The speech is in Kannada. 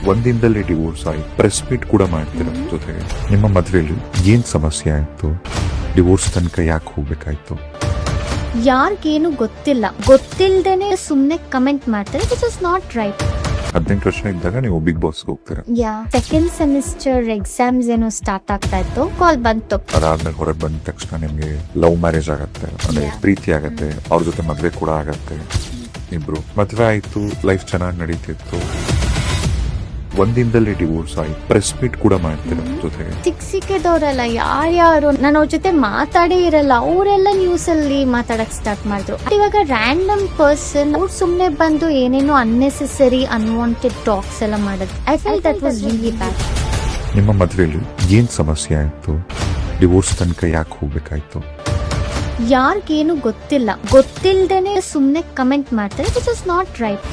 ಒಂದಿನದಲ್ಲಿ ಡಿವೋರ್ಸ್ ಆಯ್ತು, ಪ್ರೆಸ್ ಮೀಟ್ ಕೂಡ ಮಾಡ್ತೀರ ಜೊತೆಗೆ. ನಿಮ್ಮ ಮದ್ವೆಲಿ ಏನ್ ಸಮಸ್ಯೆ ಆಯ್ತು? ಡಿವೋರ್ಸ್ ತನಕ ಯಾಕೆ ಹೋಗ್ಬೇಕಾಯ್ತು? ಯಾರಿಗೇನು ಗೊತ್ತಿಲ್ದೇನೆ ಸುಮ್ನೆ ಕಮೆಂಟ್ ಮಾಡ್ತಾರೆ. This is not right. 18 ವರ್ಷ ಇದ್ದಾಗ ನೀವು ಬಿಗ್ ಬಾಸ್ ಹೋಗ್ತೀರಾ. ಸೆಕೆಂಡ್ ಸೆಮಿಸ್ಟರ್ ಎಕ್ಸಾಮ್ಸ್ ಏನೋ ಸ್ಟಾರ್ಟ್ ಆಗ್ತಾ ಇತ್ತು, ಕಾಲ್ ಬಂತು. ಅದಾದ್ಮೇಲೆ ಹೊರಗೆ ಬಂದ ತಕ್ಷಣ ನಿಮ್ಗೆ ಲವ್ ಮ್ಯಾರೇಜ್ ಆಗತ್ತೆ, ಅಂದ್ರೆ ಪ್ರೀತಿ ಆಗತ್ತೆ, ಅವ್ರ ಜೊತೆ ಮದ್ವೆ ಕೂಡ ಆಗತ್ತೆ. ಇಬ್ರು ಮದ್ವೆ ಆಯ್ತು, ಲೈಫ್ ಚೆನ್ನಾಗಿ ನಡೀತಿತ್ತು. ಒಂದಿನದಲ್ಲಿ ಡಿವೋರ್ಸ್ ಆಯ್ತು, ಪ್ರೆಸ್ ಮೀಟ್ ಕೂಡ ಮಾಡ್ತೀರ ಜೊತೆಗೆ. ಸಿಕ್ಕಿದವರಲ್ಲ ಯಾರ್ಯಾರು ನಾನು ಅವ್ರ ಜೊತೆ ಮಾತಾಡೇ ಇರಲ್ಲ, ಅವರೆಲ್ಲ ನ್ಯೂಸ್ ಅಲ್ಲಿ ಮಾತಾಡಕ್ ಸ್ಟಾರ್ಟ್ ಮಾಡಿದ್ರು. ಇವಾಗ ರ್ಯಾಂಡಮ್ ಪರ್ಸನ್ ಅವ್ರು ಸುಮ್ನೆ ಬಂದು ಏನೇನೋ ಅನ್ನೆಸೆಸರಿ ಅನ್ವಾಂಟೆಡ್ ಟಾಕ್ಸ್ ಎಲ್ಲ ಮಾಡೋದು. I feel that was really bad. ನಿಮ್ಮ ಮದ್ವೆಲಿ ಏನ್ ಸಮಸ್ಯೆ ಆಯ್ತು? ಡಿವೋರ್ಸ್ ತನಕ ಯಾಕೆ ಹೋಗ್ಬೇಕಾಯ್ತು? ಯಾರಿಗೇನು ಗೊತ್ತಿಲ್ದೇನೆ ಸುಮ್ನೆ ಕಮೆಂಟ್ ಮಾಡ್ತಾರೆ. This is not right.